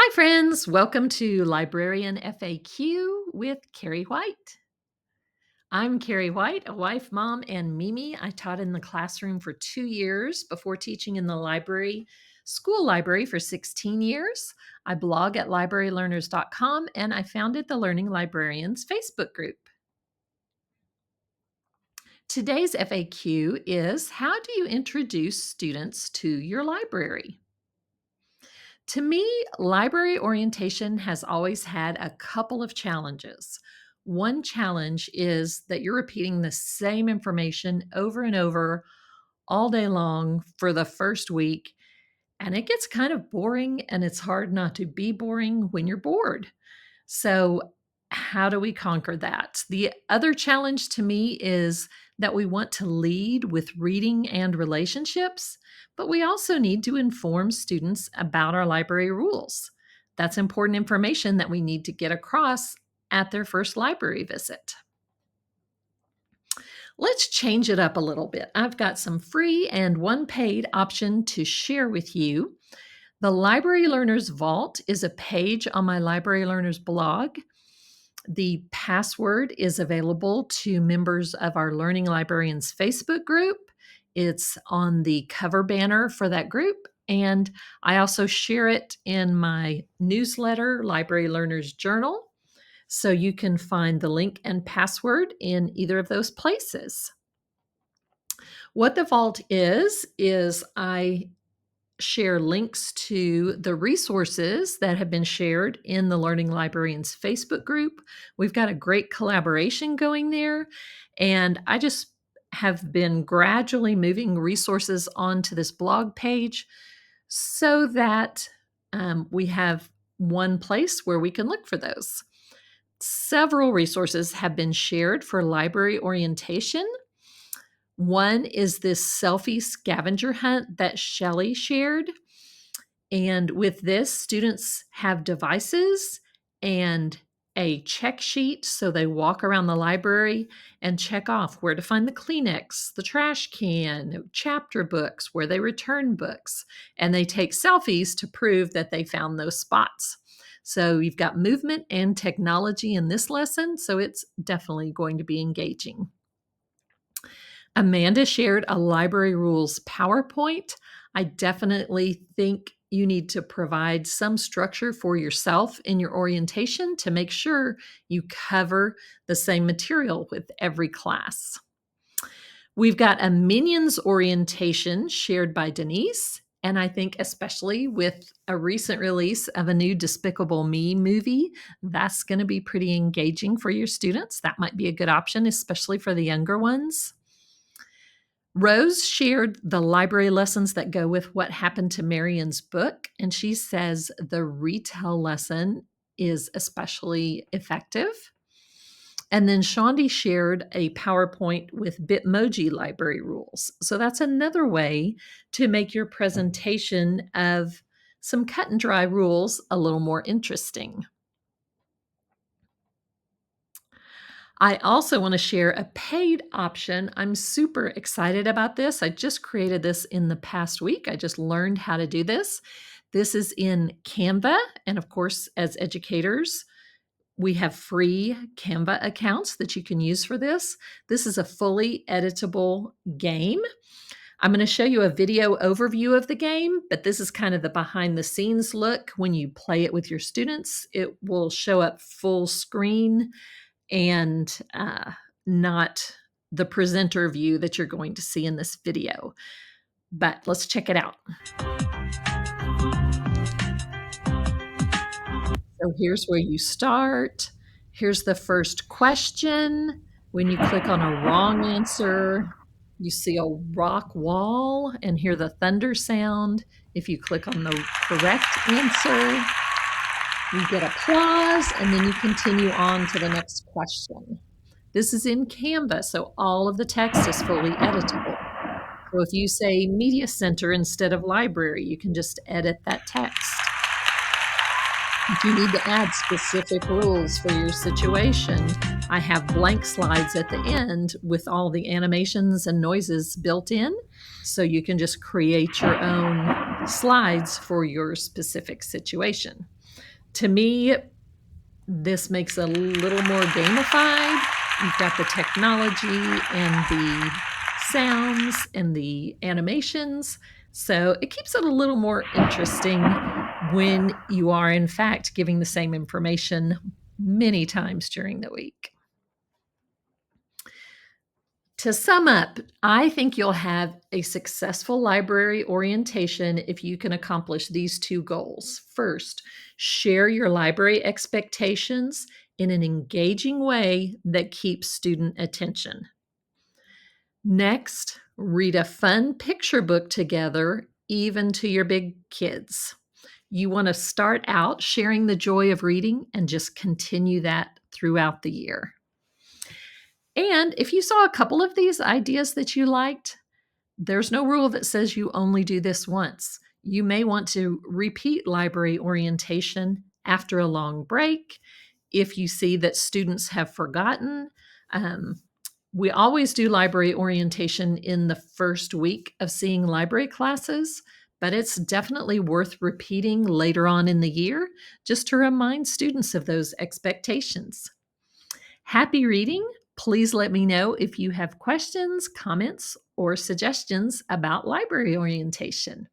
Hi, friends. Welcome to Librarian FAQ with Carrie White. I'm Carrie White, a wife, mom, and Mimi. I taught in the classroom for 2 years before teaching in the school library for 16 years. I blog at librarylearners.com and I founded the Learning Librarians Facebook group. Today's FAQ is, how do you introduce students to your library? To me, library orientation has always had a couple of challenges. One challenge is that you're repeating the same information over and over all day long for the first week, and it gets kind of boring, and it's hard not to be boring when you're bored. So, how do we conquer that? The other challenge to me is that we want to lead with reading and relationships, but we also need to inform students about our library rules. That's important information that we need to get across at their first library visit. Let's change it up a little bit. I've got some free and one paid option to share with you. The Library Learners Vault is a page on my Library Learners blog. The password is available to members of our Learning Librarians Facebook group. It's on the cover banner for that group. And I also share it in my newsletter, Library Learners Journal. So you can find the link and password in either of those places. What the vault is I share links to the resources that have been shared in the Learning Librarians Facebook group. We've got a great collaboration going there, and I just have been gradually moving resources onto this blog page so that we have one place where we can look for those. Several resources have been shared for library orientation. One is this selfie scavenger hunt that Shelley shared. And with this, students have devices and a check sheet. So they walk around the library and check off where to find the Kleenex, the trash can, chapter books, where they return books. And they take selfies to prove that they found those spots. So you've got movement and technology in this lesson. So it's definitely going to be engaging. Amanda shared a library rules PowerPoint. I definitely think you need to provide some structure for yourself in your orientation to make sure you cover the same material with every class. We've got a Minions orientation shared by Denise, and I think especially with a recent release of a new Despicable Me movie, that's going to be pretty engaging for your students. That might be a good option, especially for the younger ones. Rose shared the library lessons that go with what happened to Marion's book, and she says the retell lesson is especially effective. And then Shondi shared a PowerPoint with Bitmoji library rules. So that's another way to make your presentation of some cut and dry rules a little more interesting. I also want to share a paid option. I'm super excited about this. I just created this in the past week. I just learned how to do this. This is in Canva. And of course, as educators, we have free Canva accounts that you can use for this. This is a fully editable game. I'm going to show you a video overview of the game, but this is kind of the behind the scenes look. When you play it with your students, it will show up full screen and not the presenter view that you're going to see in this video. But let's check it out. So here's where you start. Here's the first question. When you click on a wrong answer, you see a rock wall and hear the thunder sound. If you click on the correct answer, you get applause, and then you continue on to the next question. This is in Canva, so all of the text is fully editable. So if you say media center instead of library, you can just edit that text. If you need to add specific rules for your situation, I have blank slides at the end with all the animations and noises built in, so you can just create your own slides for your specific situation. To me, this makes it a little more gamified. You've got the technology and the sounds and the animations. So it keeps it a little more interesting when you are, in fact, giving the same information many times during the week. To sum up, I think you'll have a successful library orientation if you can accomplish these two goals. First, share your library expectations in an engaging way that keeps student attention. Next, read a fun picture book together, even to your big kids. You want to start out sharing the joy of reading and just continue that throughout the year. And if you saw a couple of these ideas that you liked, there's no rule that says you only do this once. You may want to repeat library orientation after a long break if you see that students have forgotten. Um, we always do library orientation in the first week of seeing library classes, but it's definitely worth repeating later on in the year just to remind students of those expectations. Happy reading! Please let me know if you have questions, comments, or suggestions about library orientation.